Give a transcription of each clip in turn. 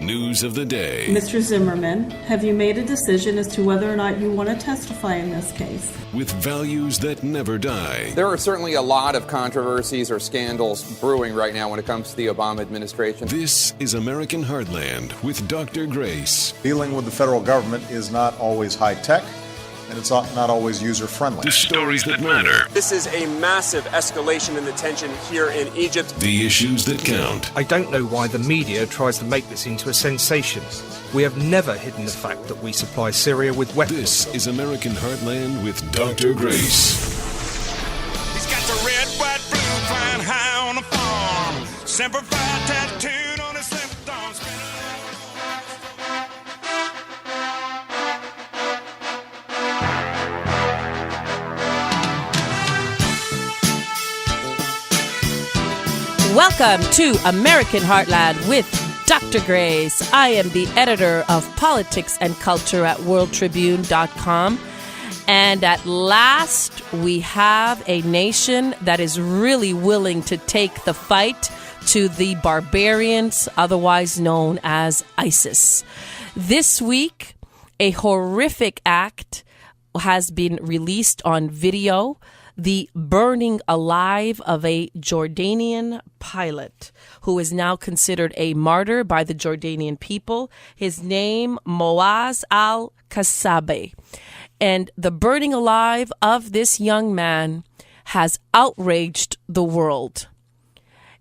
news of the day. Mr. Zimmerman, have you made a decision as to whether or not you want to testify in this case? With values that never die. There are certainly a lot of controversies or scandals brewing right now when it comes to the Obama administration. This is American Heartland with Dr. Grace. Dealing with the federal government is not always high-tech, and it's not always user-friendly. The stories that matter. This is a massive escalation in the tension here in Egypt. The issues that count. I don't know why the media tries to make this into a sensation. We have never hidden the fact that we supply Syria with weapons. This is American Heartland with Dr. Grace. He's got the red, white, blue flying high on the farm. Semper Fi tattooed on his left arm. Welcome to American Heartland with Dr. Grace. I am the editor of politics and culture at worldtribune.com. And at last, we have a nation that is really willing to take the fight to the barbarians, otherwise known as ISIS. This week, a horrific act has been released on video. The burning alive of a Jordanian pilot who is now considered a martyr by the Jordanian people. His name, Moaz al-Kassabe. And the burning alive of this young man has outraged the world.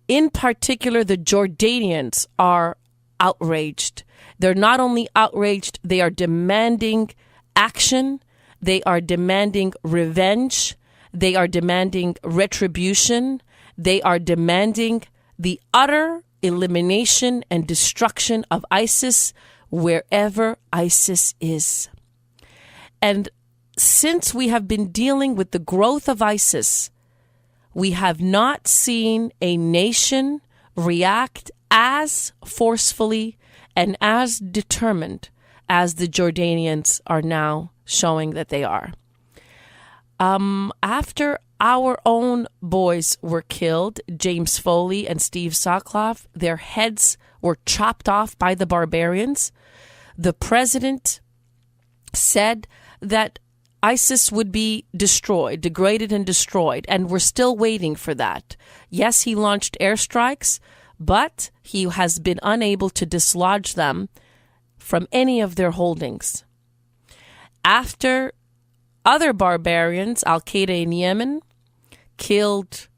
In particular, the Jordanians are outraged. They're not only outraged, they are demanding action. They are demanding revenge. They are demanding retribution. They are demanding the utter elimination and destruction of ISIS wherever ISIS is. And since we have been dealing with the growth of ISIS, we have not seen a nation react as forcefully and as determined as the Jordanians are now showing that they are. After our own boys were killed, James Foley and Steve Sokoloff, their heads were chopped off by the barbarians. The president said that ISIS would be destroyed, degraded and destroyed, and we're still waiting for that. Yes, he launched airstrikes, but he has been unable to dislodge them from any of their holdings. After other barbarians, Al-Qaeda in Yemen, killed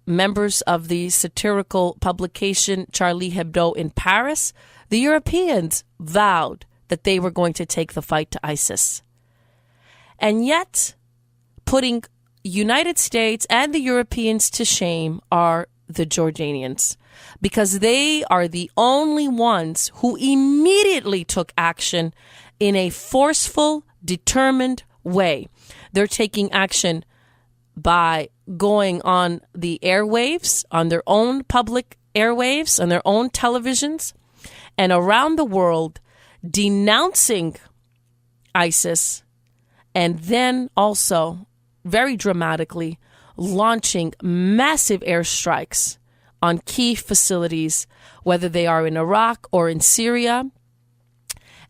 members of the satirical publication Charlie Hebdo in Paris, the Europeans vowed that they were going to take the fight to ISIS. And yet, putting United States and the Europeans to shame are the Jordanians, because they are the only ones who immediately took action in a forceful, determined way. They're taking action by going on the airwaves, on their own public airwaves, on their own televisions, and around the world denouncing ISIS, and then also, very dramatically, launching massive airstrikes on key facilities, whether they are in Iraq or in Syria.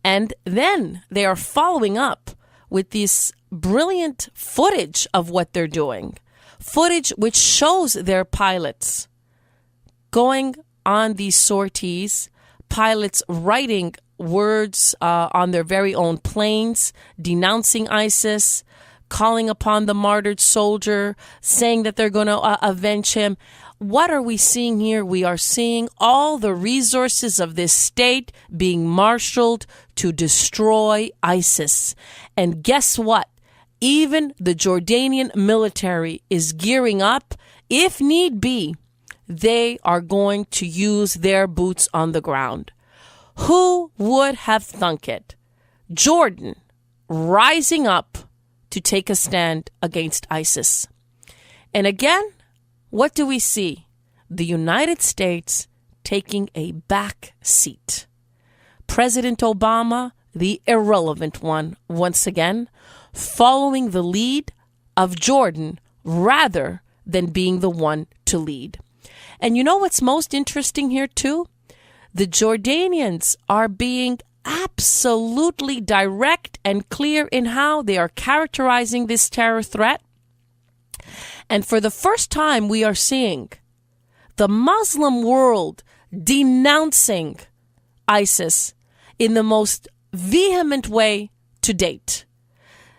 And then they are following up with this brilliant footage of what they're doing. Footage which shows their pilots going on these sorties, pilots writing words on their very own planes, denouncing ISIS, calling upon the martyred soldier, saying that they're going to avenge him. What are we seeing here? We are seeing all the resources of this state being marshaled to destroy ISIS. And guess what? Even the Jordanian military is gearing up. If need be, they are going to use their boots on the ground. Who would have thunk it? Jordan rising up to take a stand against ISIS. And again, what do we see? The United States taking a back seat. President Obama, the irrelevant one, once again, following the lead of Jordan rather than being the one to lead. And you know what's most interesting here too? the Jordanians are being absolutely direct and clear in how they are characterizing this terror threat. And for the first time, we are seeing the Muslim world denouncing ISIS in the most vehement way to date.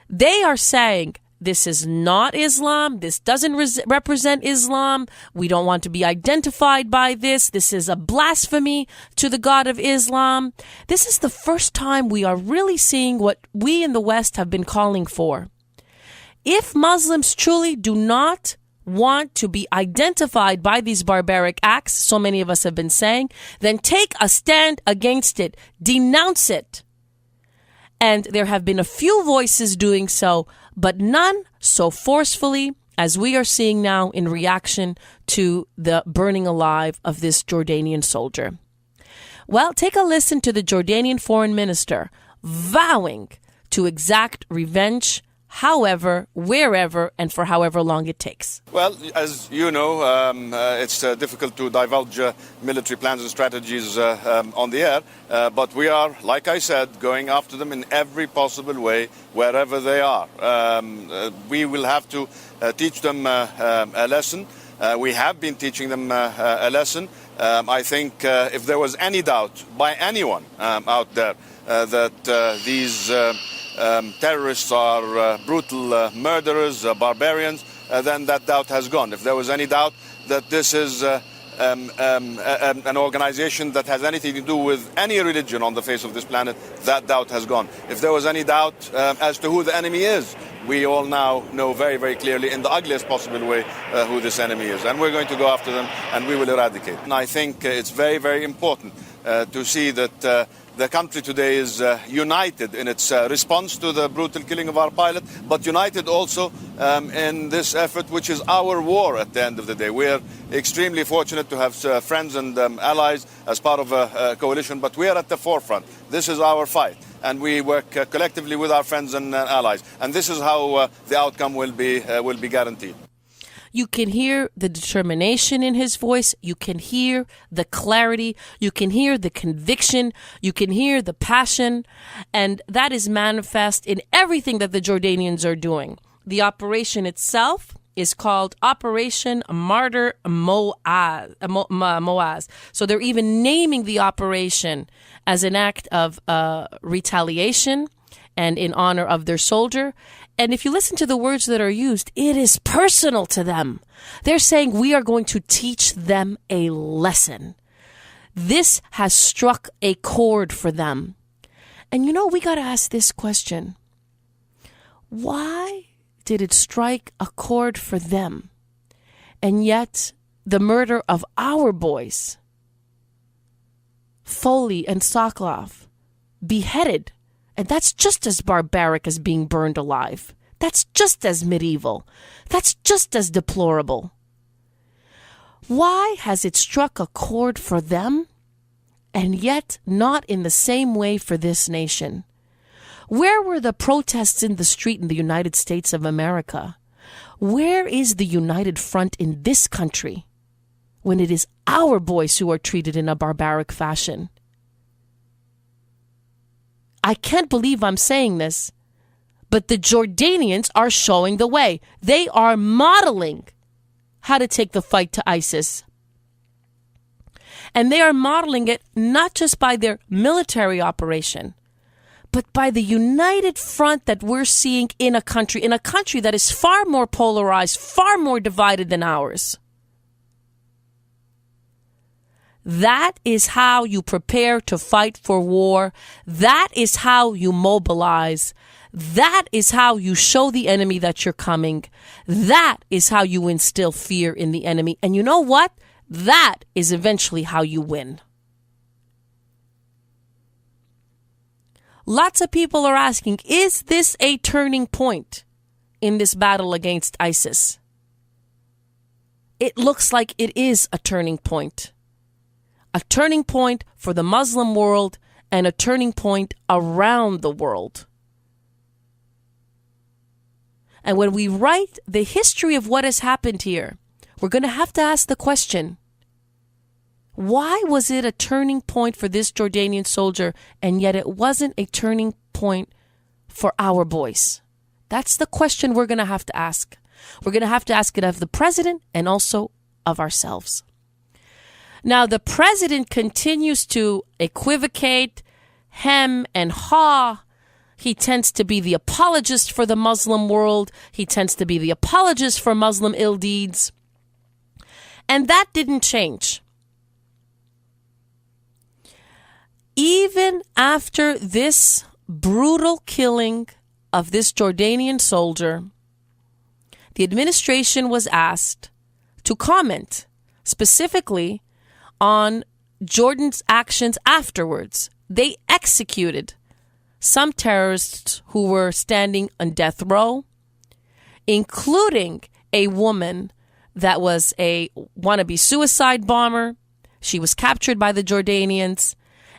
They are saying, this is not Islam. This doesn't represent Islam. We don't want to be identified by this. This is a blasphemy to the God of Islam. This is the first time we are really seeing what we in the West have been calling for. If Muslims truly do not want to be identified by these barbaric acts, so many of us have been saying, then take a stand against it. Denounce it. And there have been a few voices doing so, but none so forcefully as we are seeing now in reaction to the burning alive of this Jordanian soldier. Well, take a listen to the Jordanian foreign minister vowing to exact revenge, however, wherever, and for however long it takes. Well, as you know, it's difficult to divulge military plans and strategies on the air, but we are, like I said, going after them in every possible way, wherever they are. We will have to teach them a lesson. We have been teaching them a lesson. I think if there was any doubt by anyone out there that these terrorists are brutal murderers, barbarians, then that doubt has gone. If there was any doubt that this is an organization that has anything to do with any religion on the face of this planet, that doubt has gone. If there was any doubt as to who the enemy is, we all now know very, very clearly in the ugliest possible way who this enemy is. And we're going to go after them and we will eradicate. And I think it's very, very important to see that the country today is united in its response to the brutal killing of our pilot, but united also in this effort, which is our war at the end of the day. We are extremely fortunate to have friends and allies as part of a coalition, but we are at the forefront. This is our fight, and we work collectively with our friends and allies. And this is how the outcome will be guaranteed. You can hear the determination in his voice. You can hear the clarity. You can hear the conviction. You can hear the passion. And that is manifest in everything that the Jordanians are doing. The operation itself is called Operation Martyr Moaz. So they're even naming the operation as an act of retaliation and in honor of their soldier. And if you listen to the words that are used, it is personal to them. They're saying we are going to teach them a lesson. This has struck a chord for them. And you know, we got to ask this question. Why did it strike a chord for them? And yet the murder of our boys, Foley and Sokoloff, beheaded, and that's just as barbaric as being burned alive. That's just as medieval. That's just as deplorable. Why has it struck a chord for them, and yet not in the same way for this nation? Where were the protests in the street in the United States of America? Where is the united front in this country when it is our boys who are treated in a barbaric fashion? I can't believe I'm saying this, but the Jordanians are showing the way. They are modeling how to take the fight to ISIS. And they are modeling it not just by their military operation, but by the united front that we're seeing in a country that is far more polarized, far more divided than ours. That is how you prepare to fight for war. That is how you mobilize. That is how you show the enemy that you're coming. That is how you instill fear in the enemy. And you know what? That is eventually how you win. Lots of people are asking, is this a turning point in this battle against ISIS? It looks like it is a turning point. A turning point for the Muslim world and a turning point around the world. And when we write the history of what has happened here, we're going to have to ask the question, Why was it a turning point for this Jordanian soldier, and yet it wasn't a turning point for our boys? That's the question we're going to have to ask. We're going to have to ask it of the president and also of ourselves. Now, the president continues to equivocate, hem and haw. He tends to be the apologist for the Muslim world. He tends to be the apologist for Muslim ill deeds. And that didn't change. Even after this brutal killing of this Jordanian soldier, the administration was asked to comment specifically on Jordan's actions afterwards. They executed some terrorists who were standing on death row, including a woman that was a wannabe suicide bomber. She was captured by the Jordanians,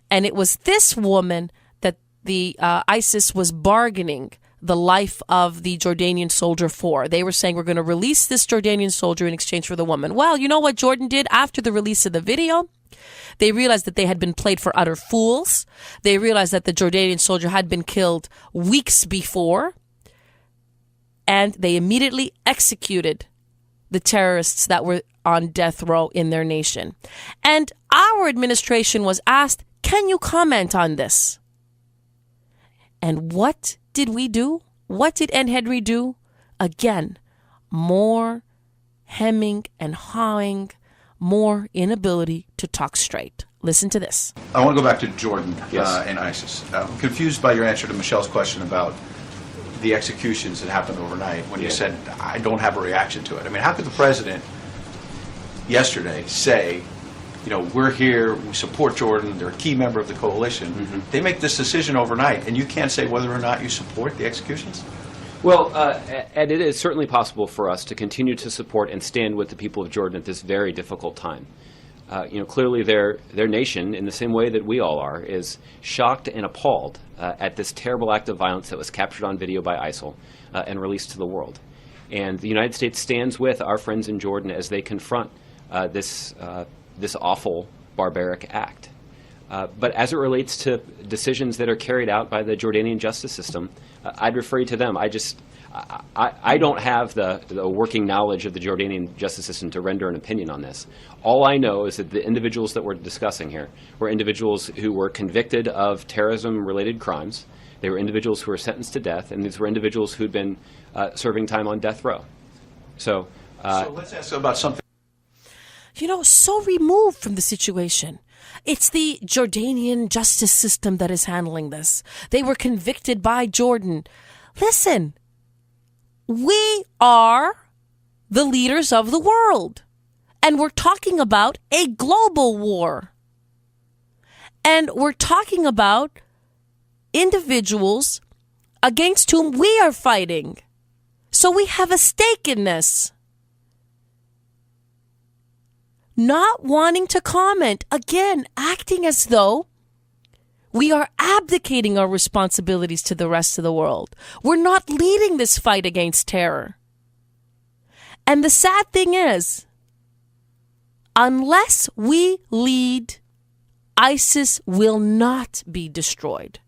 and it was this woman that the ISIS was bargaining the life of the Jordanian soldier for. They were saying, we're going to release this Jordanian soldier in exchange for the woman. Well, you know what Jordan did after the release of the video? They realized that they had been played for utter fools. They realized that the Jordanian soldier had been killed weeks before. And they immediately executed the terrorists that were on death row in their nation. And our administration was asked, can you comment on this? And what did we do? What did Ed Henry do? Again, more hemming and hawing, more inability to talk straight. Listen to this. I want to go back to Jordan and ISIS. I'm confused by your answer to Michelle's question about the executions that happened overnight when you said, I don't have a reaction to it. I mean, how could the president yesterday say, you know, we're here, we support Jordan, they're a key member of the coalition. They make this decision overnight, and you can't say whether or not you support the executions? Well, Ed, it is certainly possible for us to continue to support and stand with the people of Jordan at this very difficult time. Clearly their nation, in the same way that we all are, is shocked and appalled at this terrible act of violence that was captured on video by ISIL and released to the world. And the United States stands with our friends in Jordan as they confront this awful, barbaric act. But as it relates to decisions that are carried out by the Jordanian justice system, I'd refer you to them. I don't have the working knowledge of the Jordanian justice system to render an opinion on this. All I know is that the individuals that we're discussing here were individuals who were convicted of terrorism-related crimes. They were individuals who were sentenced to death, and these were individuals who'd been serving time on death row. So let's ask about something. So removed from the situation. It's the Jordanian justice system that is handling this. They were convicted by Jordan. Listen, we are the leaders of the world, and we're talking about a global war. And we're talking about individuals against whom we are fighting. So we have a stake in this. Not wanting to comment, again, acting as though we are abdicating our responsibilities to the rest of the world. We're not leading this fight against terror. And the sad thing is, unless we lead, ISIS will not be destroyed.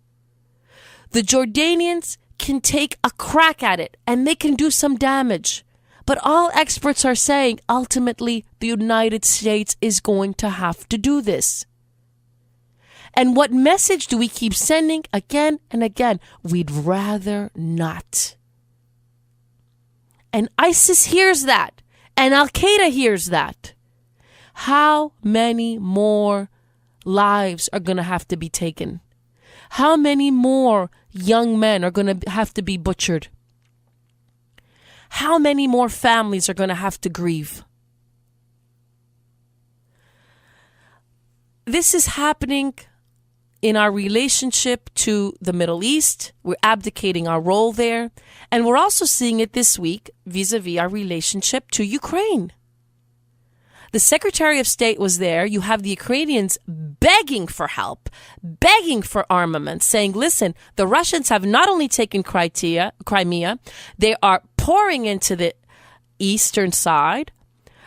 The Jordanians can take a crack at it and they can do some damage. But all experts are saying, ultimately, the United States is going to have to do this. And what message do we keep sending again and again? We'd rather not. And ISIS hears that. And Al-Qaeda hears that. How many more lives are going to have to be taken? How many more young men are going to have to be butchered? How many more families are going to have to grieve? This is happening in our relationship to the Middle East. We're abdicating our role there. And we're also seeing it this week vis-a-vis our relationship to Ukraine. The Secretary of State was there. You have the Ukrainians begging for help, begging for armaments, saying, listen, the Russians have not only taken Crimea, they are pouring into the eastern side.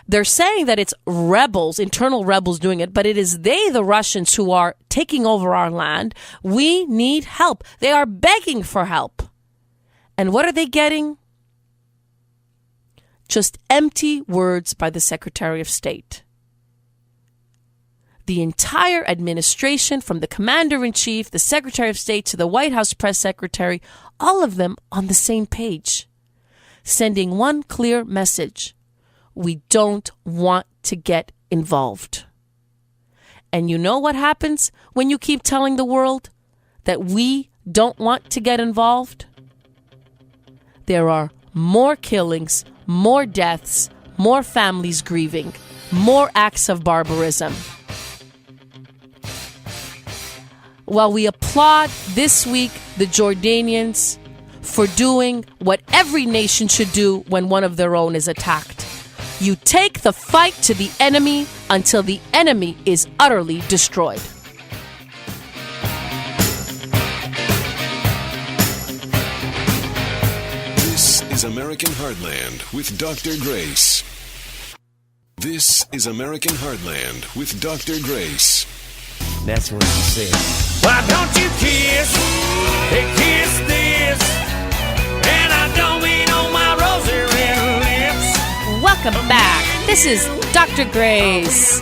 They're saying that it's rebels, internal rebels doing it, but it is they, the Russians, who are taking over our land. We need help. They are begging for help. And what are they getting? Just empty words by the Secretary of State. The entire administration, from the Commander-in-Chief, the Secretary of State, to the White House press secretary, all of them on the same page, sending one clear message. We don't want to get involved. And you know what happens when you keep telling the world that we don't want to get involved? There are more killings, more deaths, more families grieving, more acts of barbarism. While we applaud this week the Jordanians for doing what every nation should do when one of their own is attacked, you take the fight to the enemy until the enemy is utterly destroyed. This is American Heartland with Dr. Grace. This is American Heartland with Dr. Grace. That's what she said. Why don't you kiss this? And I don't mean on my rosary lips. Welcome back. This is Dr. Grace.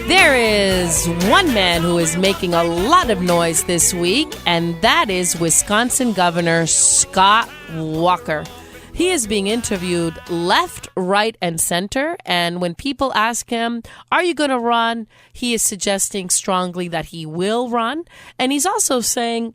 There is one man who is making a lot of noise this week, and that is Wisconsin Governor Scott Walker. He is being interviewed left, right, and center. And when people ask him, are you going to run? He is suggesting strongly that he will run. And he's also saying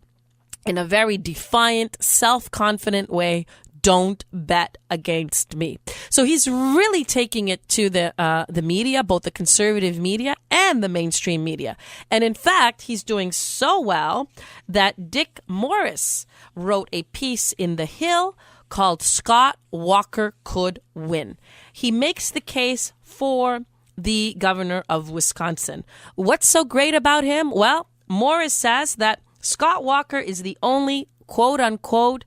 in a very defiant, self-confident way, don't bet against me. So he's really taking it to the media, both the conservative media and the mainstream media. And in fact, he's doing so well that Dick Morris wrote a piece in The Hill called Scott Walker Could Win. He makes the case for the governor of Wisconsin. What's so great about him? Well, Morris says that Scott Walker is the only quote-unquote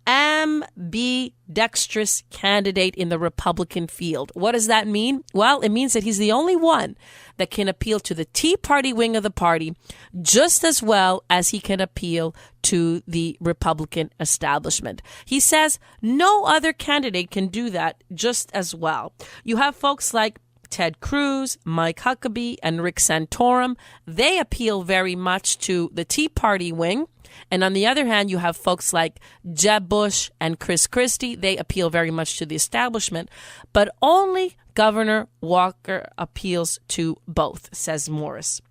ambidextrous candidate in the Republican field. What does that mean? Well, it means that he's the only one that can appeal to the Tea Party wing of the party just as well as he can appeal to the Republican establishment. He says no other candidate can do that just as well. You have folks like Ted Cruz, Mike Huckabee, and Rick Santorum. They appeal very much to the Tea Party wing. And on the other hand, you have folks like Jeb Bush and Chris Christie. They appeal very much to the establishment. But only Governor Walker appeals to both, says Morris.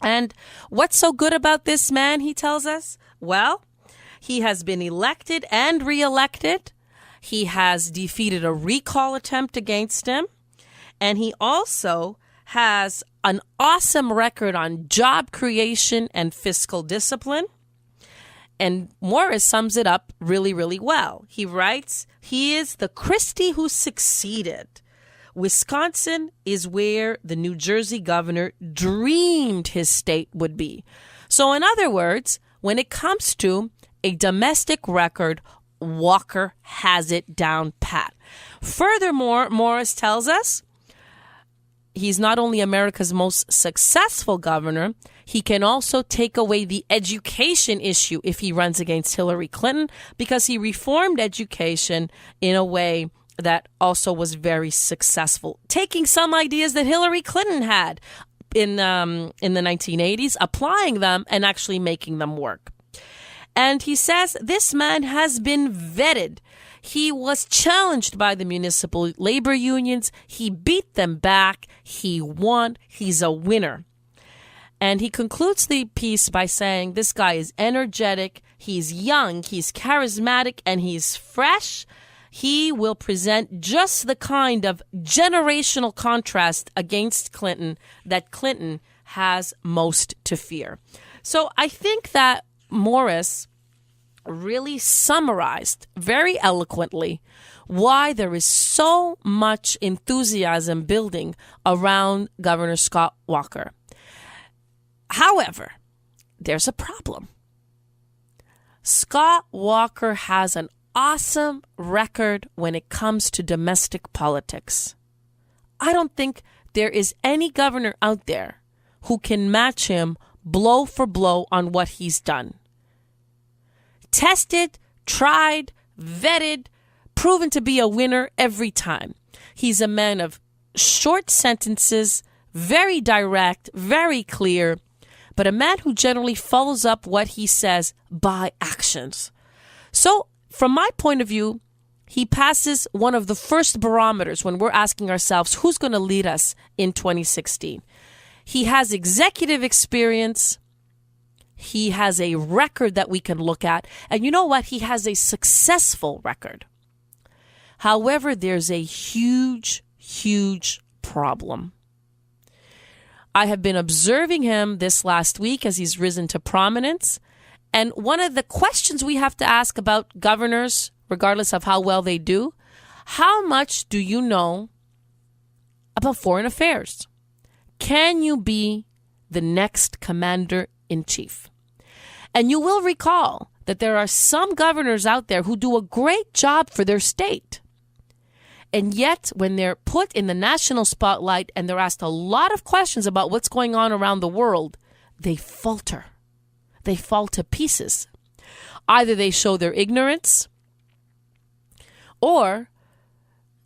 And what's so good about this man, he tells us? Well, he has been elected and reelected. He has defeated a recall attempt against him. And he also has an awesome record on job creation and fiscal discipline. And Morris sums it up really, really well. He writes, he is the Christie who succeeded. Wisconsin is where the New Jersey governor dreamed his state would be. So in other words, when it comes to a domestic record, Walker has it down pat. Furthermore, Morris tells us he's not only America's most successful governor, he can also take away the education issue if he runs against Hillary Clinton, because he reformed education in a way that also was very successful, taking some ideas that Hillary Clinton had in the 1980s, applying them and actually making them work. And he says this man has been vetted. He was challenged by the municipal labor unions. He beat them back. He won. He's a winner. And he concludes the piece by saying this guy is energetic, he's young, he's charismatic, and he's fresh. He will present just the kind of generational contrast against Clinton that Clinton has most to fear. So I think that Morris really summarized very eloquently why there is so much enthusiasm building around Governor Scott Walker. However, there's a problem. Scott Walker has an awesome record when it comes to domestic politics. I don't think there is any governor out there who can match him blow for blow on what he's done. Tested, tried, vetted, proven to be a winner every time. He's a man of short sentences, very direct, very clear, but a man who generally follows up what he says by actions. So, from my point of view, he passes one of the first barometers when we're asking ourselves who's going to lead us in 2016. He has executive experience. He has a record that we can look at. And you know what? He has a successful record. However, there's a huge, huge problem. I have been observing him this last week as he's risen to prominence. And one of the questions we have to ask about governors, regardless of how well they do, how much do you know about foreign affairs? Can you be the next commander-in-chief? And you will recall that there are some governors out there who do a great job for their state. And yet, when they're put in the national spotlight and they're asked a lot of questions about what's going on around the world, they falter. They fall to pieces. Either they show their ignorance, or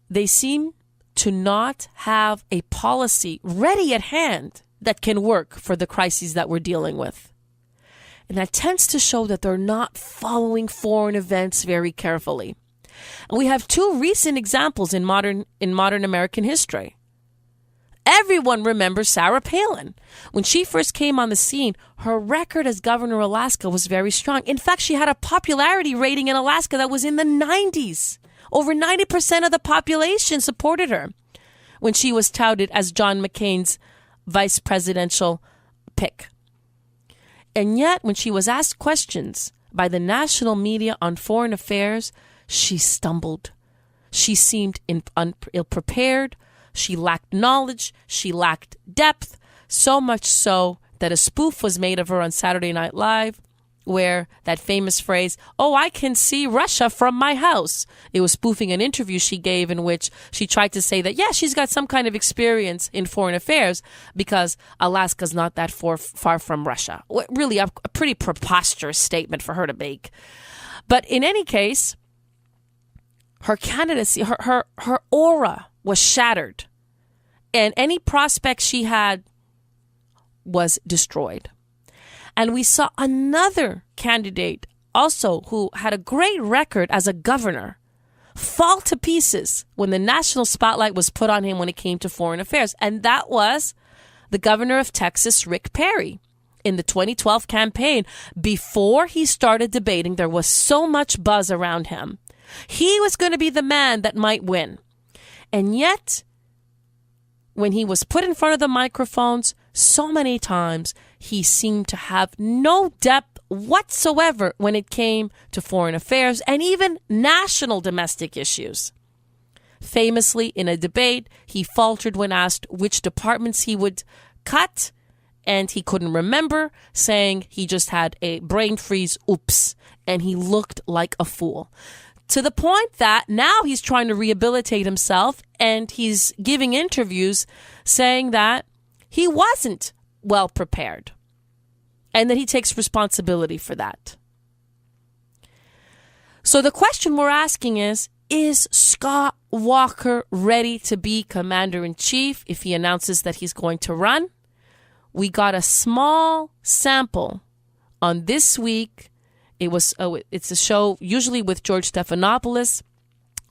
they seem to not have a policy ready at hand that can work for the crises that we're dealing with. And that tends to show that they're not following foreign events very carefully. And we have two recent examples in modern American history. Everyone remembers Sarah Palin. When she first came on the scene, her record as governor of Alaska was very strong. In fact, she had a popularity rating in Alaska that was in the 90s. Over 90% of the population supported her when she was touted as John McCain's vice presidential pick. And yet, when she was asked questions by the national media on foreign affairs, she stumbled. She seemed ill-prepared. She lacked knowledge. She lacked depth. So much so that a spoof was made of her on Saturday Night Live, where that famous phrase, "Oh, I can see Russia from my house." It was spoofing an interview she gave in which she tried to say that, yeah, she's got some kind of experience in foreign affairs because Alaska's not that far from Russia. Really a pretty preposterous statement for her to make. But in any case, her candidacy, her aura was shattered. And any prospect she had was destroyed. And we saw another candidate also who had a great record as a governor fall to pieces when the national spotlight was put on him when it came to foreign affairs. And that was the governor of Texas, Rick Perry. In the 2012 campaign, before he started debating, there was so much buzz around him. He was going to be the man that might win. And yet, when he was put in front of the microphones, so many times he seemed to have no depth whatsoever when it came to foreign affairs and even national domestic issues. Famously, in a debate, he faltered when asked which departments he would cut, and he couldn't remember, saying he just had a brain freeze, oops, and he looked like a fool. To the point that now he's trying to rehabilitate himself, and he's giving interviews saying that he wasn't well prepared and that he takes responsibility for that. So the question we're asking is Scott Walker ready to be commander-in-chief if he announces that he's going to run? We got a small sample on This Week. It's a show usually with George Stephanopoulos,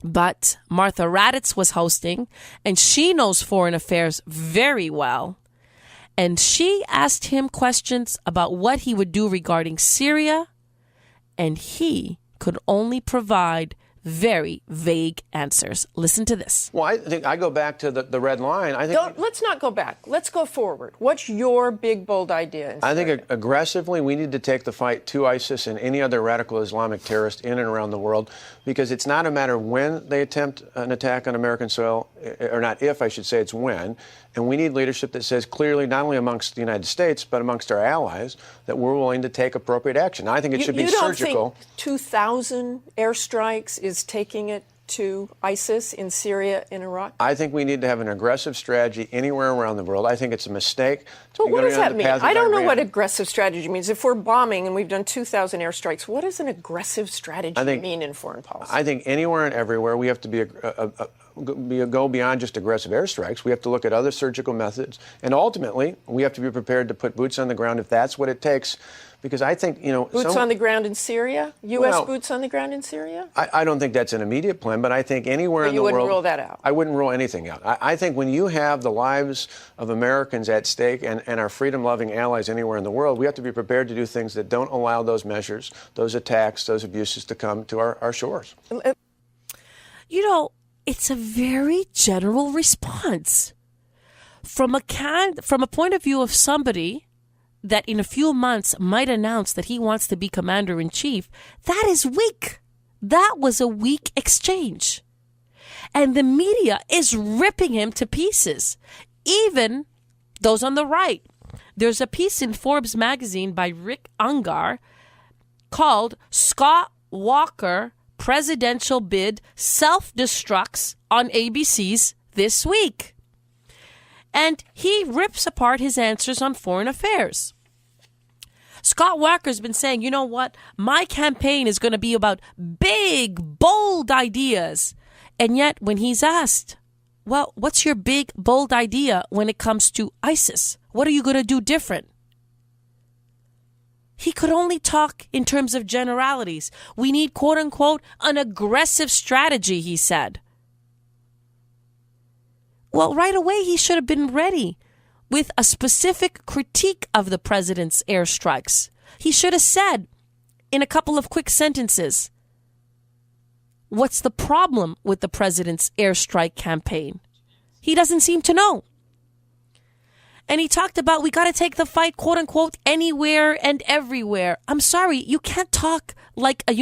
but Martha Raddatz was hosting, and she knows foreign affairs very well. And she asked him questions about what he would do regarding Syria, and he could only provide very vague answers. Listen to this. Well, I think I go back to the red line. Let's not go back. Let's go forward. What's your big, bold idea? I think aggressively we need to take the fight to ISIS and any other radical Islamic terrorist in and around the world, because it's not a matter when they attempt an attack on American soil, or not if, I should say, it's when. And we need leadership that says clearly, not only amongst the United States, but amongst our allies, that we're willing to take appropriate action. I think it should be surgical. You don't think 2,000 airstrikes is taking it to ISIS in Syria and Iraq? I think we need to have an aggressive strategy anywhere around the world. I think it's a mistake. Well, what does that mean? I don't know what aggressive strategy means. If we're bombing and we've done 2,000 airstrikes, what does an aggressive strategy mean in foreign policy? I think anywhere and everywhere we have to go beyond just aggressive airstrikes. We have to look at other surgical methods. And ultimately, we have to be prepared to put boots on the ground if that's what it takes. Because I think, Boots on the ground in Syria? U.S. boots on the ground in Syria? I don't think that's an immediate plan, but I think anywhere in the world... You wouldn't rule that out? I wouldn't rule anything out. I think when you have the lives of Americans at stake and our freedom-loving allies anywhere in the world, we have to be prepared to do things that don't allow those measures, those attacks, those abuses to come to our shores. It's a very general response. From a point of view of somebody that in a few months might announce that he wants to be commander-in-chief, that is weak. That was a weak exchange. And the media is ripping him to pieces, even those on the right. There's a piece in Forbes magazine by Rick Ungar called Scott Walker Presidential Bid Self-Destructs on ABC's This Week. And he rips apart his answers on foreign affairs. Scott Walker's been saying, you know what? My campaign is going to be about big, bold ideas. And yet, when he's asked, well, what's your big, bold idea when it comes to ISIS? What are you going to do different? He could only talk in terms of generalities. We need, quote unquote, an aggressive strategy, he said. Well, right away, he should have been ready with a specific critique of the president's airstrikes. He should have said in a couple of quick sentences, what's the problem with the president's airstrike campaign? He doesn't seem to know. And he talked about we got to take the fight, quote unquote, anywhere and everywhere. I'm sorry, you can't talk like a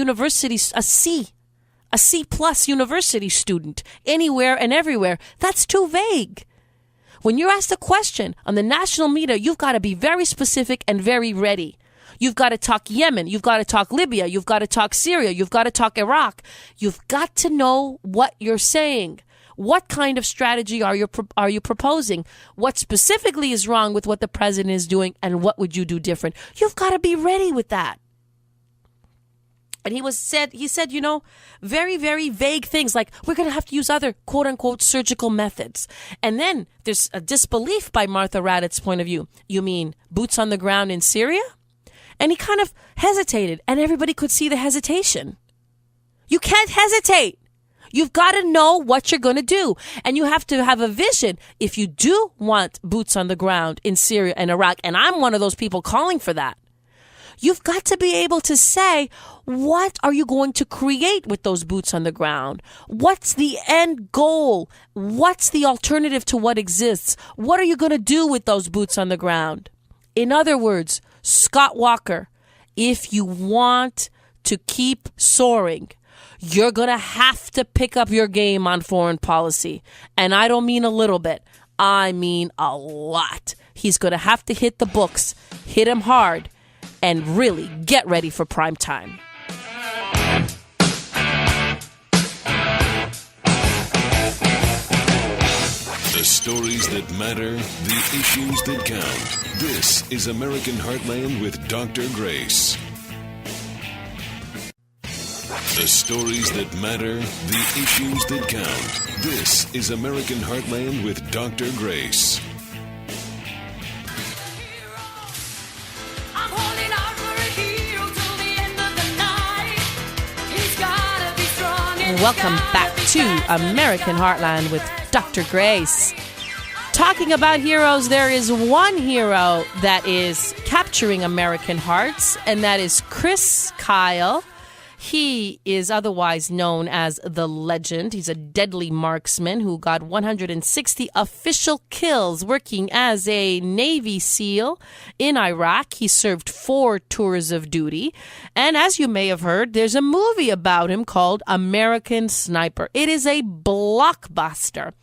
C plus university student, anywhere and everywhere. That's too vague. When you're asked a question on the national media, you've got to be very specific and very ready. You've got to talk Yemen. You've got to talk Libya. You've got to talk Syria. You've got to talk Iraq. You've got to know what you're saying. What kind of strategy are you proposing? What specifically is wrong with what the president is doing, and what would you do different? You've got to be ready with that. And he said, very, very vague things like, we're going to have to use other, quote unquote, surgical methods. And then there's a disbelief by Martha Raddatz's point of view. You mean boots on the ground in Syria? And he kind of hesitated, and everybody could see the hesitation. You can't hesitate. You've got to know what you're going to do. And you have to have a vision if you do want boots on the ground in Syria and Iraq. And I'm one of those people calling for that. You've got to be able to say, what are you going to create with those boots on the ground? What's the end goal? What's the alternative to what exists? What are you going to do with those boots on the ground? In other words, Scott Walker, if you want to keep soaring, you're going to have to pick up your game on foreign policy. And I don't mean a little bit. I mean a lot. He's going to have to hit the books, hit him hard, and really get ready for prime time. The stories that matter, the issues that count. This is American Heartland with Dr. Grace. The stories that matter, the issues that count. This is American Heartland with Dr. Grace. Welcome back to American Heartland with Dr. Grace. Talking about heroes, there is one hero that is capturing American hearts, and that is Chris Kyle. He is otherwise known as the Legend. He's a deadly marksman who got 160 official kills working as a Navy SEAL in Iraq. He served 4 tours of duty. And as you may have heard, there's a movie about him called American Sniper. It is a blockbuster.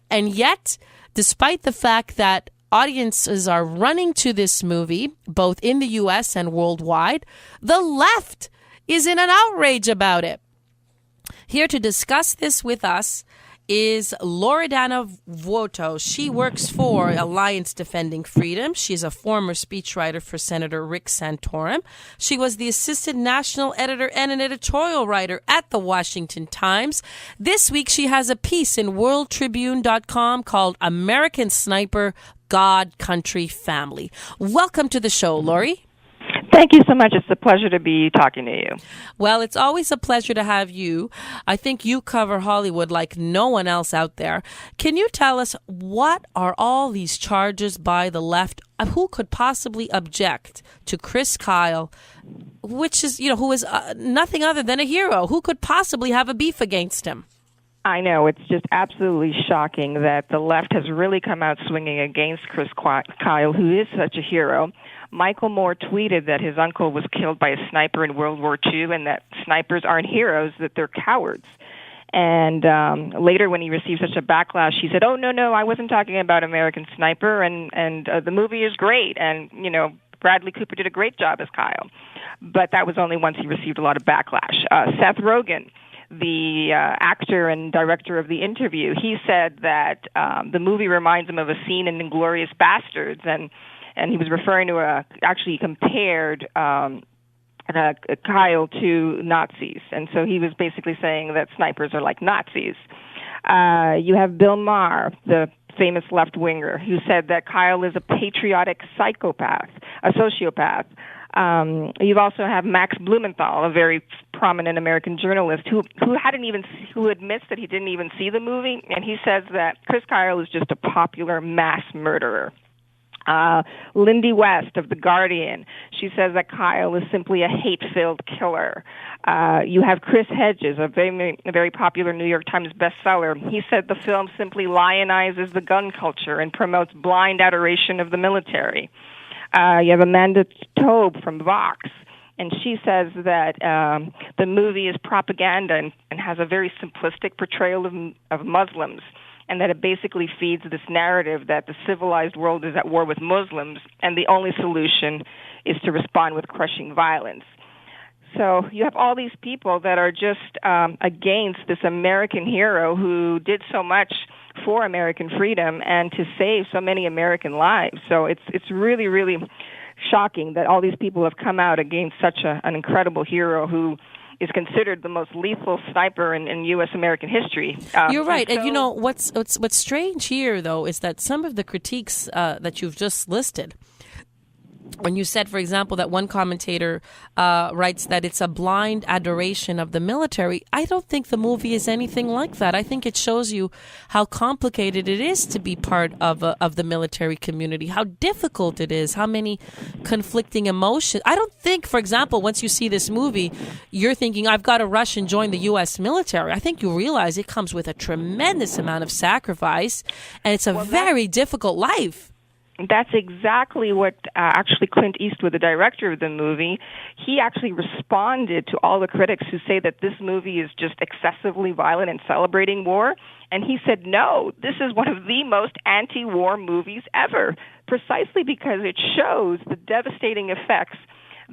And yet, despite the fact that audiences are running to this movie, both in the U.S. and worldwide, the left is in an outrage about it. Here to discuss this with us is Loredana Vuoto. She works for Alliance Defending Freedom. She's a former speechwriter for Senator Rick Santorum. She was the assistant national editor and an editorial writer at the Washington Times. This week she has a piece in worldtribune.com called American Sniper, God, Country, Family. Welcome to the show, Lori. Thank you so much. It's a pleasure to be talking to you. Well, it's always a pleasure to have you. I think you cover Hollywood like no one else out there. Can you tell us, what are all these charges by the left? Who could possibly object to Chris Kyle, which is, who is nothing other than a hero? Who could possibly have a beef against him? I know. It's just absolutely shocking that the left has really come out swinging against Chris Kyle, who is such a hero. Michael Moore tweeted that his uncle was killed by a sniper in World War II and that snipers aren't heroes, that they're cowards. And later when he received such a backlash, he said, oh, no, I wasn't talking about American Sniper, and the movie is great, and, Bradley Cooper did a great job as Kyle. But that was only once he received a lot of backlash. Seth Rogen, the actor and director of The Interview, he said that the movie reminds him of a scene in Inglourious Bastards, and he was referring to actually compared Kyle to Nazis. And so he was basically saying that snipers are like Nazis. You have Bill Maher, the famous left-winger, who said that Kyle is a patriotic psychopath, a sociopath. You also have Max Blumenthal, a very prominent American journalist who admits that he didn't even see the movie, and he says that Chris Kyle is just a popular mass murderer. Lindy West of The Guardian, she says that Kyle is simply a hate-filled killer. You have Chris Hedges, a very popular New York Times bestseller. He said the film simply lionizes the gun culture and promotes blind adoration of the military. You have Amanda Tobe from Vox, and she says that the movie is propaganda and has a very simplistic portrayal of Muslims, and that it basically feeds this narrative that the civilized world is at war with Muslims, and the only solution is to respond with crushing violence. So you have all these people that are just against this American hero who did so much for American freedom and to save so many American lives. So it's really, really shocking that all these people have come out against such an incredible hero who is considered the most lethal sniper in U.S. American history. You're right. And what's strange here, though, is that some of the critiques that you've just listed, when you said, for example, that one commentator writes that it's a blind adoration of the military, I don't think the movie is anything like that. I think it shows you how complicated it is to be part of the military community, how difficult it is, how many conflicting emotions. I don't think, for example, once you see this movie, you're thinking, I've got to rush and join the U.S. military. I think you realize it comes with a tremendous amount of sacrifice, and it's a very difficult life. That's exactly what actually Clint Eastwood, the director of the movie, he actually responded to all the critics who say that this movie is just excessively violent and celebrating war. And he said, no, this is one of the most anti-war movies ever, precisely because it shows the devastating effects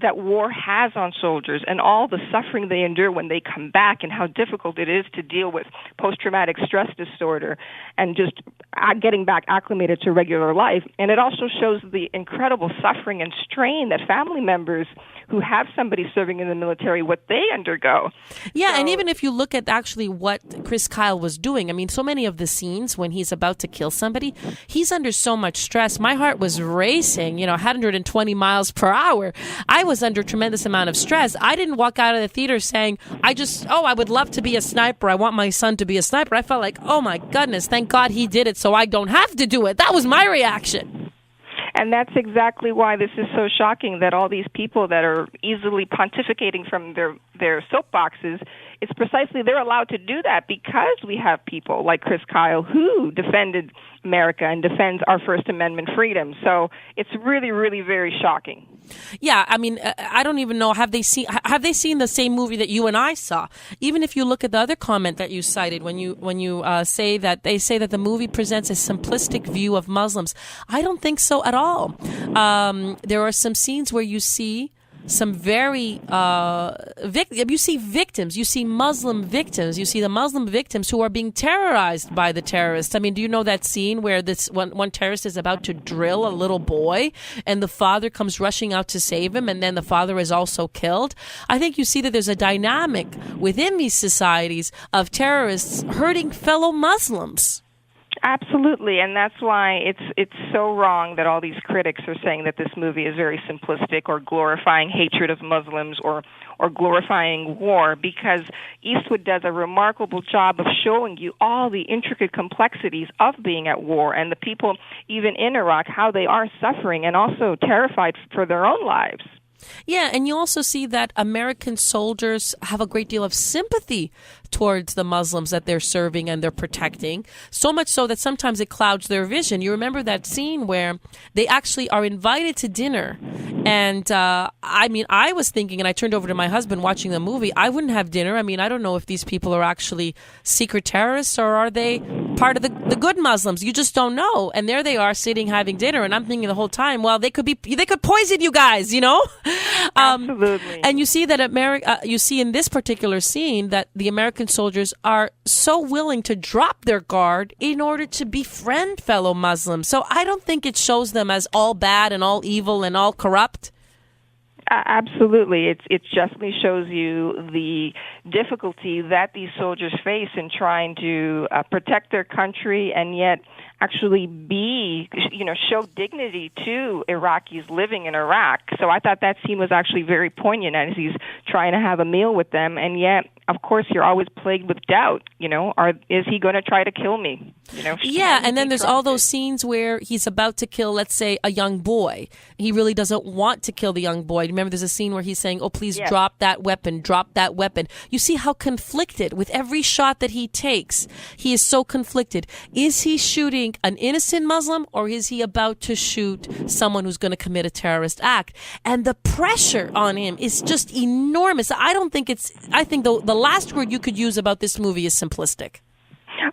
that war has on soldiers and all the suffering they endure when they come back and how difficult it is to deal with post-traumatic stress disorder and just getting back acclimated to regular life. And it also shows the incredible suffering and strain that family members who have somebody serving in the military, what they undergo. Yeah, and even if you look at actually what Chris Kyle was doing, I mean, so many of the scenes when he's about to kill somebody, he's under so much stress. My heart was racing, 120 miles per hour. I was under a tremendous amount of stress. I didn't walk out of the theater saying, I would love to be a sniper. I want my son to be a sniper. I felt like, oh my goodness, thank God he did it so I don't have to do it. That was my reaction. And that's exactly why this is so shocking, that all these people that are easily pontificating from their soapboxes, it's precisely they're allowed to do that because we have people like Chris Kyle who defended America and defends our First Amendment freedom. So it's really, really very shocking. Yeah, I mean, I don't even know, have they seen the same movie that you and I saw? Even if you look at the other comment that you cited when you say that the movie presents a simplistic view of Muslims, I don't think so at all. There are some scenes where you see some very you see victims, you see Muslim victims, you see the Muslim victims who are being terrorized by the terrorists. I mean, do you know that scene where this one terrorist is about to drill a little boy and the father comes rushing out to save him, and then the father is also killed? I think you see that there's a dynamic within these societies of terrorists hurting fellow Muslims. Absolutely, and that's why it's so wrong that all these critics are saying that this movie is very simplistic or glorifying hatred of Muslims or glorifying war, because Eastwood does a remarkable job of showing you all the intricate complexities of being at war and the people even in Iraq, how they are suffering and also terrified for their own lives. Yeah, and you also see that American soldiers have a great deal of sympathy towards the Muslims that they're serving and they're protecting, so much so that sometimes it clouds their vision. You remember that scene where they actually are invited to dinner, and I was thinking, and I turned over to my husband watching the movie, I wouldn't have dinner. I mean, I don't know if these people are actually secret terrorists or are they part of the good Muslims. You just don't know. And there they are sitting having dinner, and I'm thinking the whole time, well, they could poison you guys, you know? Absolutely. And you see that you see in this particular scene that the American soldiers are so willing to drop their guard in order to befriend fellow Muslims. So I don't think it shows them as all bad and all evil and all corrupt. Absolutely. It justly shows you the difficulty that these soldiers face in trying to protect their country and yet actually show dignity to Iraqis living in Iraq. So I thought that scene was actually very poignant as he's trying to have a meal with them, and yet, of course, you're always plagued with doubt. Is he going to try to kill me? Yeah, and then there's all those scenes where he's about to kill, let's say, a young boy. He really doesn't want to kill the young boy. Remember, there's a scene where he's saying, "Oh, please drop that weapon, drop that weapon." You see how conflicted with every shot that he takes. He is so conflicted. Is he shooting an innocent Muslim, or is he about to shoot someone who's going to commit a terrorist act? And the pressure on him is just enormous. I think the last word you could use about this movie is simplistic.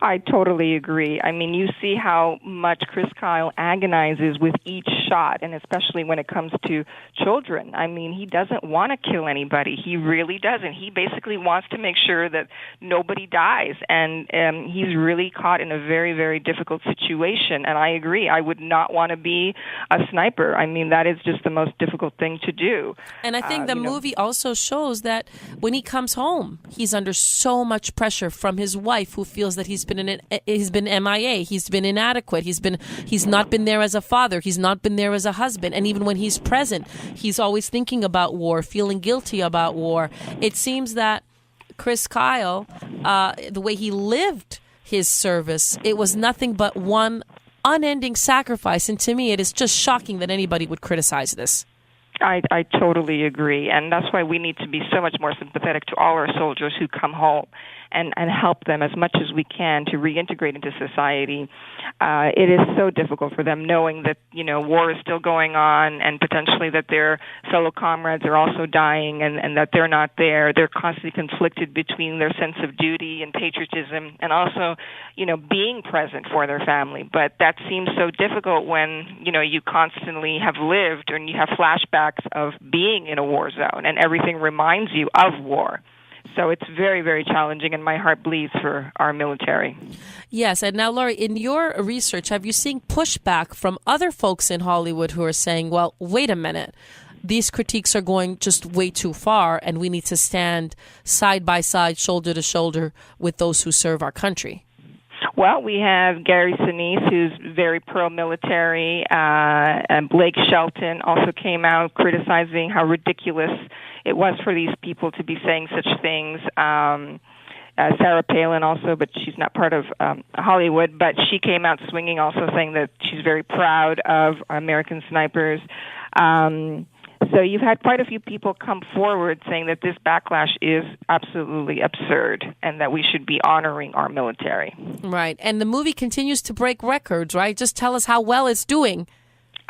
I totally agree. I mean, you see how much Chris Kyle agonizes with each shot, and especially when it comes to children. I mean, he doesn't want to kill anybody. He really doesn't. He basically wants to make sure that nobody dies, and he's really caught in a very, very difficult situation. And I agree. I would not want to be a sniper. I mean, that is just the most difficult thing to do. And I think the movie also shows that when he comes home, he's under so much pressure from his wife, who feels that he's been MIA, he's been inadequate, he's not been there as a father, he's not been there as a husband, and even when he's present, he's always thinking about war, feeling guilty about war. It seems that Chris Kyle, the way he lived his service, it was nothing but one unending sacrifice, and to me it is just shocking that anybody would criticize this. I totally agree, and that's why we need to be so much more sympathetic to all our soldiers who come home and help them as much as we can to reintegrate into society. It is so difficult for them knowing that, war is still going on and potentially that their fellow comrades are also dying and that they're not there. They're constantly conflicted between their sense of duty and patriotism and also, being present for their family. But that seems so difficult when, you constantly have lived and you have flashbacks of being in a war zone and everything reminds you of war. So it's very, very challenging, and my heart bleeds for our military. Yes, and now, Laurie, in your research, have you seen pushback from other folks in Hollywood who are saying, well, wait a minute, these critiques are going just way too far, and we need to stand side by side, shoulder to shoulder with those who serve our country? Well, we have Gary Sinise, who's very pro-military, and Blake Shelton also came out criticizing how ridiculous it was for these people to be saying such things. Sarah Palin also, but she's not part of Hollywood, but she came out swinging also saying that she's very proud of American snipers. So you've had quite a few people come forward saying that this backlash is absolutely absurd and that we should be honoring our military. Right. And the movie continues to break records, right? Just tell us how well it's doing.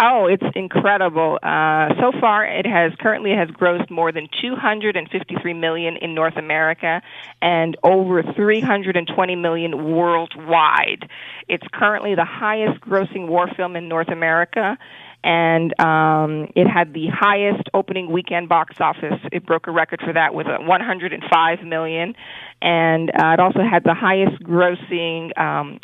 Oh, it's incredible. So far, it currently has grossed more than $253 million in North America and over $320 million worldwide. It's currently the highest grossing war film in North America, and it had the highest opening weekend box office. It broke a record for that with $105 million, and it also had the highest grossing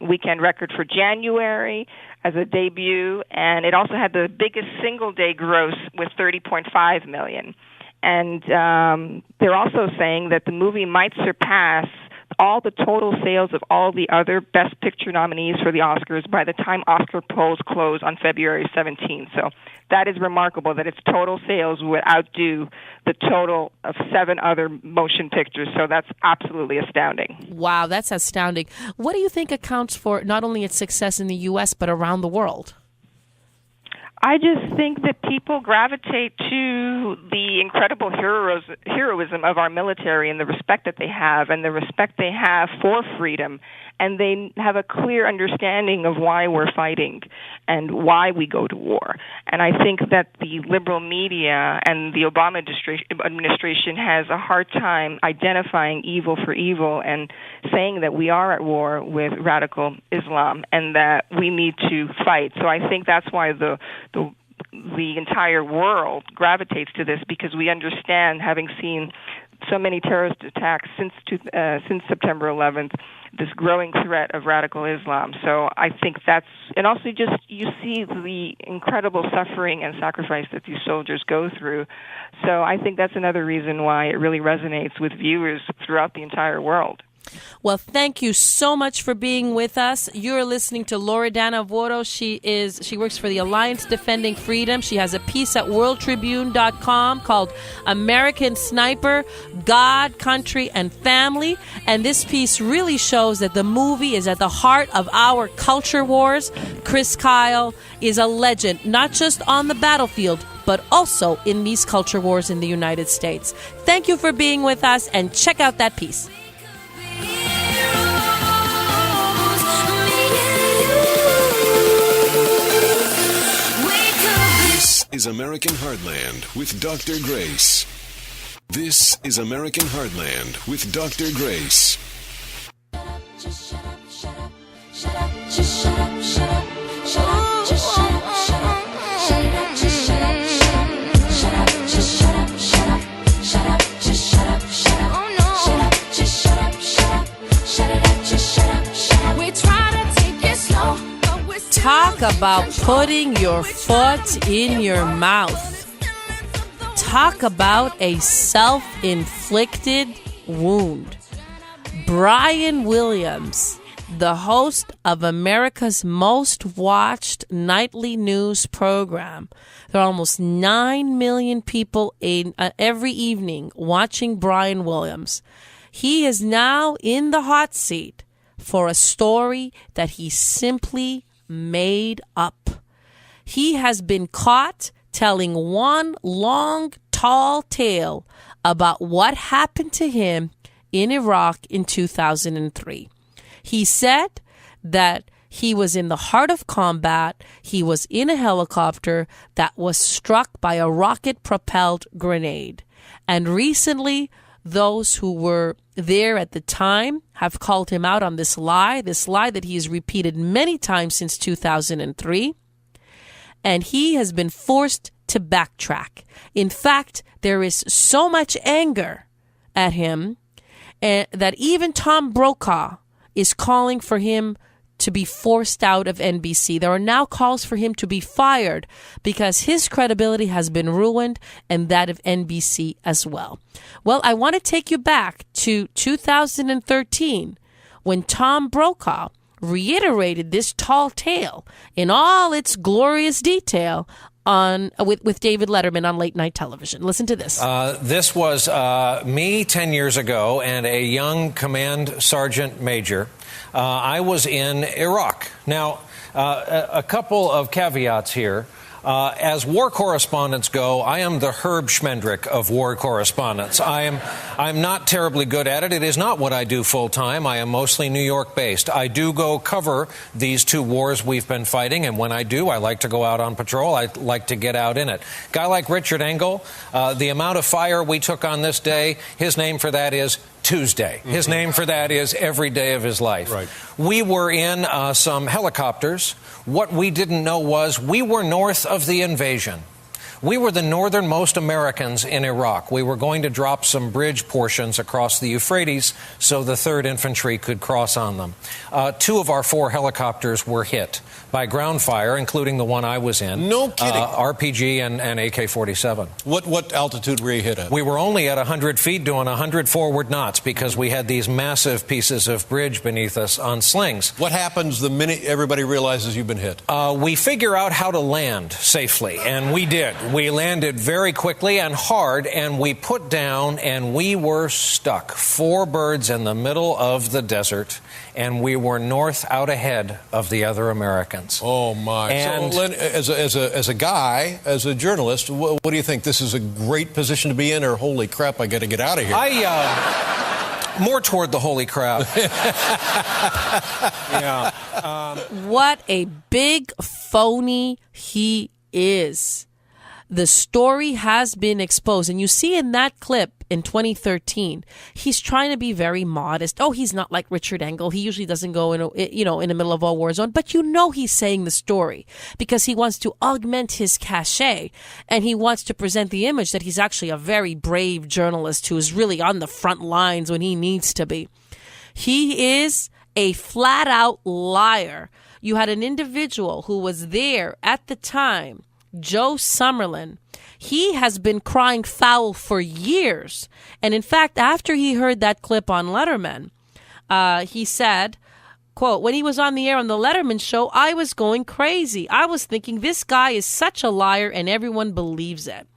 weekend record for January as a debut, and it also had the biggest single-day gross with $30.5 million. And they're also saying that the movie might surpass all the total sales of all the other Best Picture nominees for the Oscars by the time Oscar polls close on February 17th. So that is remarkable that its total sales would outdo the total of 7 other motion pictures. So that's absolutely astounding. Wow, that's astounding. What do you think accounts for not only its success in the U.S., but around the world? I just think that people gravitate to the incredible heroism of our military and the respect that they have and the respect they have for freedom. And they have a clear understanding of why we're fighting and why we go to war. And I think that the liberal media and the Obama administration has a hard time identifying evil for evil and saying that we are at war with radical Islam and that we need to fight. So I think that's why the entire world gravitates to this, because we understand, having seen so many terrorist attacks since September 11th, this growing threat of radical Islam. So I think and also just you see the incredible suffering and sacrifice that these soldiers go through. So I think that's another reason why it really resonates with viewers throughout the entire world. Well, thank you so much for being with us. You're listening to Loredana Vuoto. She works for the Alliance Defending Freedom. She has a piece at worldtribune.com called American Sniper, God, Country, and Family. And this piece really shows that the movie is at the heart of our culture wars. Chris Kyle is a legend, not just on the battlefield, but also in these culture wars in the United States. Thank you for being with us, and check out that piece. This is American Heartland with Dr. Grace. This is American Heartland with Dr. Grace. Just shut up, shut up, shut up, just shut up, shut up, shut up, just shut up, shut up, shut up, just shut up, shut up, just shut up, shut up, shut up, just shut up, shut up, oh no, shut up, just shut up, shut up, shut it up, just shut up, shut up. We try to take it slow. Talk about putting your foot in your mouth. Talk about a self-inflicted wound. Brian Williams, the host of America's most watched nightly news program. There are almost 9 million people every evening watching Brian Williams. He is now in the hot seat for a story that he simply made up. He has been caught telling one long, tall tale about what happened to him in Iraq in 2003. He said that he was in the heart of combat. He was in a helicopter that was struck by a rocket-propelled grenade. And recently, those who were there at the time have called him out on this lie that he has repeated many times since 2003. And he has been forced to backtrack. In fact, there is so much anger at him that even Tom Brokaw is calling for him to be forced out of NBC. There are now calls for him to be fired because his credibility has been ruined, and that of NBC as well. Well, I want to take you back to 2013 when Tom Brokaw reiterated this tall tale in all its glorious detail with David Letterman on late night television. Listen to this. This was me 10 years ago and a young command sergeant major. I was in Iraq. Now, a couple of caveats here. As war correspondents go, I am the Herb Schmendrick of war correspondence. I'm not terribly good at it. It is not what I do full time. I am mostly New York based. I do go cover these two wars we've been fighting, and when I do, I like to go out on patrol. I like to get out in it. Guy like Richard Engel, the amount of fire we took on this day, his name for that is Tuesday. His name for that is every day of his life. Right. We were in some helicopters. What we didn't know was we were north of the invasion. We were the northernmost Americans in Iraq. We were going to drop some bridge portions across the Euphrates so the 3rd Infantry could cross on them. 2 of our 4 helicopters were hit by ground fire, including the one I was in. No kidding. RPG and AK-47. What altitude were you hit at? We were only at 100 feet doing 100 forward knots because we had these massive pieces of bridge beneath us on slings. What happens the minute everybody realizes you've been hit? We figure out how to land safely, and we did. We landed very quickly and hard, and we put down, and we were stuck. 4 birds in the middle of the desert, and we were north out ahead of the other Americans. Oh, my. And so, Len, as a guy, as a journalist, what do you think? This is a great position to be in, or holy crap, I got to get out of here? More toward the holy crap. Yeah. What a big phony he is. The story has been exposed. And you see in that clip in 2013, he's trying to be very modest. Oh, he's not like Richard Engel. He usually doesn't go in the middle of a war zone. But he's saying the story because he wants to augment his cachet. And he wants to present the image that he's actually a very brave journalist who is really on the front lines when he needs to be. He is a flat out liar. You had an individual who was there at the time, Joe Summerlin. He has been crying foul for years. And in fact, after he heard that clip on Letterman, he said, quote, when he was on the air on the Letterman show, I was going crazy. I was thinking this guy is such a liar and everyone believes it.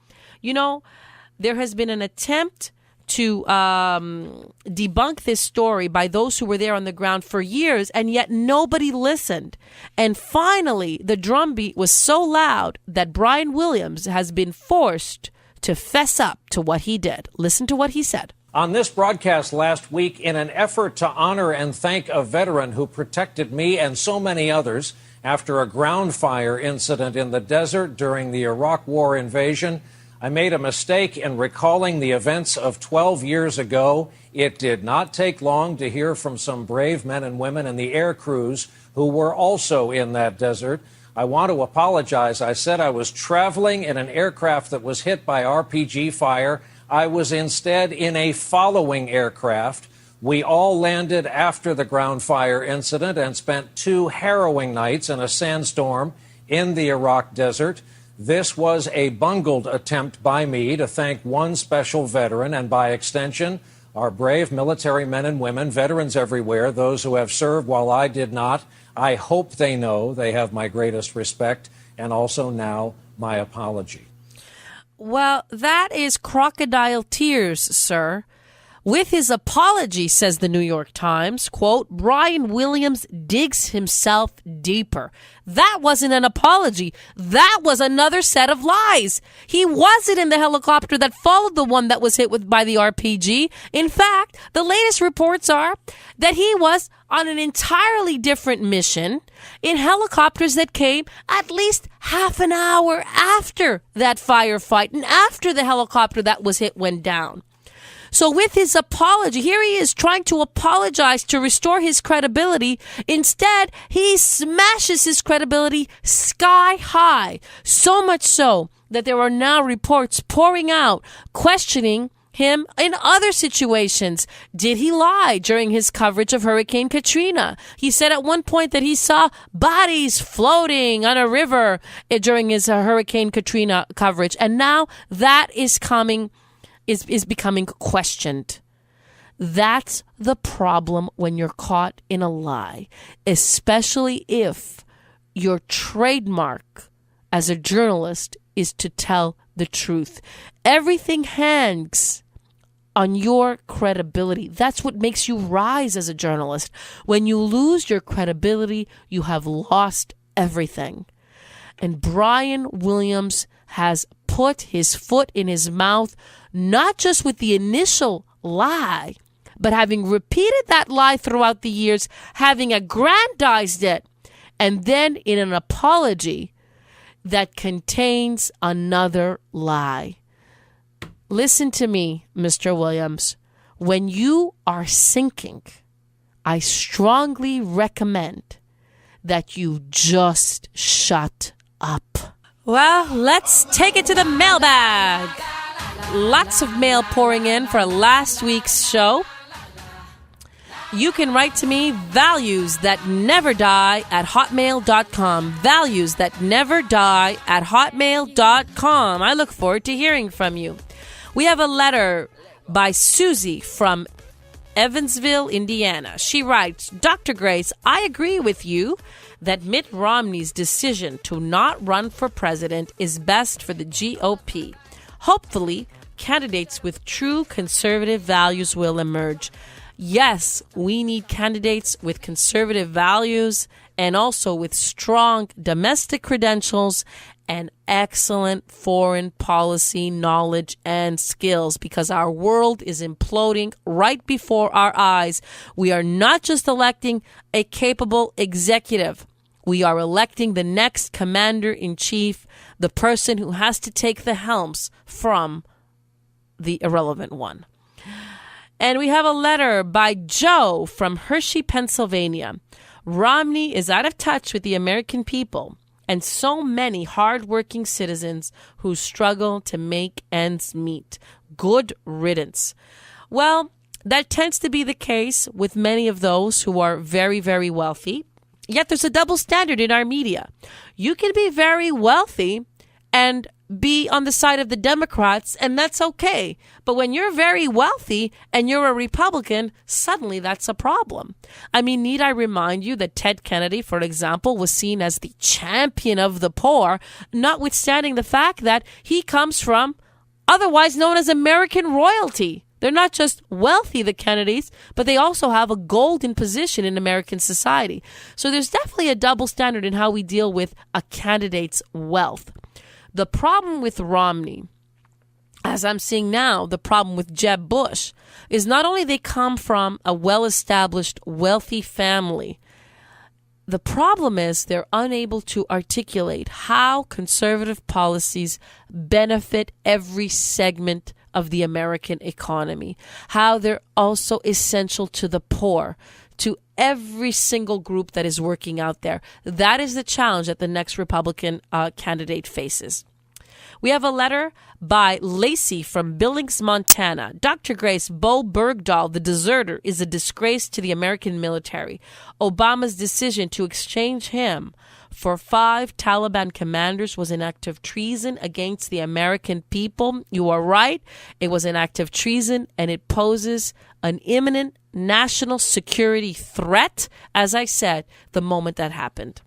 There has been an attempt to debunk this story by those who were there on the ground for years, and yet nobody listened. And finally, the drumbeat was so loud that Brian Williams has been forced to fess up to what he did. Listen to what he said. On this broadcast last week, in an effort to honor and thank a veteran who protected me and so many others after a ground fire incident in the desert during the Iraq War invasion, I made a mistake in recalling the events of 12 years ago. It did not take long to hear from some brave men and women in the air crews who were also in that desert. I want to apologize. I said I was traveling in an aircraft that was hit by RPG fire. I was instead in a following aircraft. We all landed after the ground fire incident and spent 2 harrowing nights in a sandstorm in the Iraq desert. This was a bungled attempt by me to thank one special veteran and, by extension, our brave military men and women, veterans everywhere, those who have served while I did not. I hope they know they have my greatest respect and also now my apology. Well, that is crocodile tears, sir. With his apology, says the New York Times, quote, Brian Williams digs himself deeper. That wasn't an apology. That was another set of lies. He wasn't in the helicopter that followed the one that was hit by the RPG. In fact, the latest reports are that he was on an entirely different mission in helicopters that came at least half an hour after that firefight and after the helicopter that was hit went down. So with his apology, here he is trying to apologize to restore his credibility. Instead, he smashes his credibility sky high. So much so that there are now reports pouring out questioning him in other situations. Did he lie during his coverage of Hurricane Katrina? He said at one point that he saw bodies floating on a river during his Hurricane Katrina coverage. And now that is becoming questioned. That's the problem when you're caught in a lie, especially if your trademark as a journalist is to tell the truth. Everything hangs on your credibility. That's what makes you rise as a journalist. When you lose your credibility, you have lost everything. And Brian Williams has put his foot in his mouth, not just with the initial lie, but having repeated that lie throughout the years, having aggrandized it, and then in an apology that contains another lie. Listen to me, Mr. Williams. When you are sinking, I strongly recommend that you just shut up. Well, let's take it to the mailbag. Lots of mail pouring in for last week's show. You can write to me, valuesthatneverdie at hotmail.com. Valuesthatneverdie at hotmail.com. I look forward to hearing from you. We have a letter by Susie from Evansville, Indiana. She writes, Dr. Grace, I agree with you that Mitt Romney's decision to not run for president is best for the GOP. Hopefully, candidates with true conservative values will emerge. Yes, we need candidates with conservative values and also with strong domestic credentials and excellent foreign policy knowledge and skills, because our world is imploding right before our eyes. We are not just electing a capable executive. We are electing the next commander-in-chief, the person who has to take the helms from the irrelevant one. And we have a letter by Joe from Hershey, Pennsylvania. Romney is out of touch with the American people and so many hardworking citizens who struggle to make ends meet. Good riddance. Well, that tends to be the case with many of those who are very, very wealthy. Yet there's a double standard in our media. You can be very wealthy and be on the side of the Democrats, and that's okay. But when you're very wealthy and you're a Republican, suddenly that's a problem. I mean, need I remind you that Ted Kennedy, for example, was seen as the champion of the poor, notwithstanding the fact that he comes from otherwise known as American royalty. They're not just wealthy, the Kennedys, but they also have a golden position in American society. So there's definitely a double standard in how we deal with a candidate's wealth. The problem with Romney, as I'm seeing now, the problem with Jeb Bush, is not only they come from a well-established, wealthy family. The problem is they're unable to articulate how conservative policies benefit every segment of the American economy, how they're also essential to the poor, to every single group that is working out there. That is the challenge that the next Republican candidate faces. We have a letter by Lacey from Billings, Montana. Dr. Grace, Bo Bergdahl, the deserter, is a disgrace to the American military. Obama's decision to exchange him for 5 Taliban commanders was an act of treason against the American people. You are right. It was an act of treason, and it poses an imminent national security threat, as I said, the moment that happened.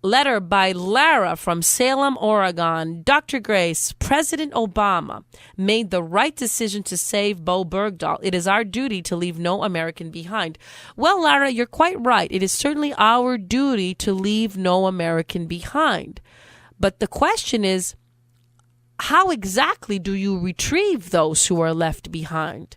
Letter by Lara from Salem, Oregon. Dr. Grace, President Obama made the right decision to save Bo Bergdahl. It is our duty to leave no American behind. Well, Lara, you're quite right. It is certainly our duty to leave no American behind. But the question is, how exactly do you retrieve those who are left behind?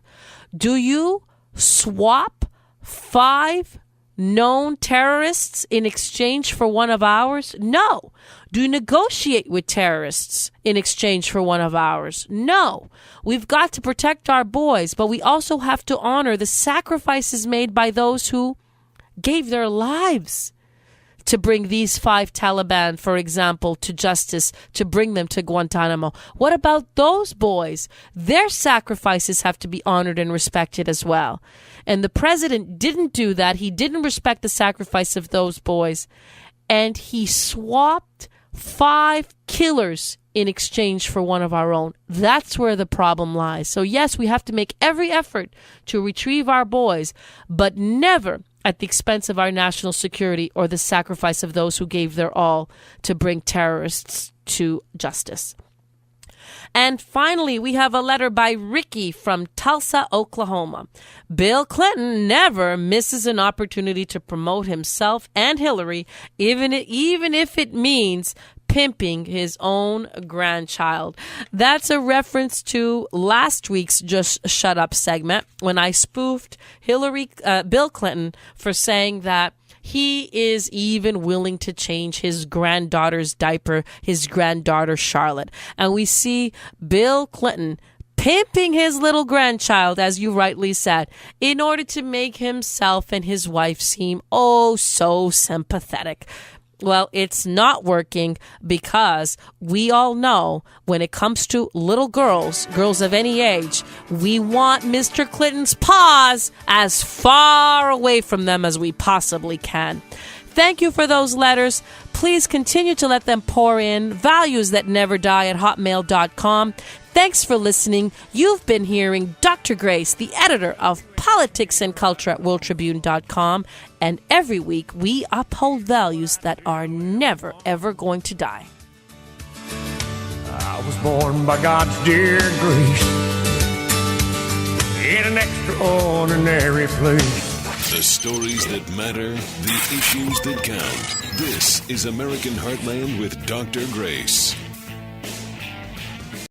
Do you swap 5 known terrorists in exchange for one of ours? No. Do you negotiate with terrorists in exchange for one of ours? No. We've got to protect our boys, but we also have to honor the sacrifices made by those who gave their lives to bring these 5 Taliban, for example, to justice, to bring them to Guantanamo. What about those boys? Their sacrifices have to be honored and respected as well. And the president didn't do that. He didn't respect the sacrifice of those boys. And he swapped 5 killers in exchange for one of our own. That's where the problem lies. So yes, we have to make every effort to retrieve our boys, but never at the expense of our national security or the sacrifice of those who gave their all to bring terrorists to justice. And finally, we have a letter by Ricky from Tulsa, Oklahoma. Bill Clinton never misses an opportunity to promote himself and Hillary, even if it means pimping his own grandchild. That's a reference to last week's Just Shut Up segment when I spoofed Bill Clinton for saying that he is even willing to change his granddaughter's diaper, his granddaughter Charlotte. And we see Bill Clinton pimping his little grandchild, as you rightly said, in order to make himself and his wife seem oh so sympathetic. Well, it's not working because we all know when it comes to little girls of any age, we want Mr. Clinton's paws as far away from them as we possibly can. Thank you for those letters. Please continue to let them pour in. valuesthatneverdie at hotmail.com. Thanks for listening. You've been hearing Dr. Grace, the editor of Politics and Culture at worldtribune.com. And every week we uphold values that are never, ever going to die. I was born by God's dear grace in an extraordinary place. The stories that matter, the issues that count. This is American Heartland with Dr. Grace.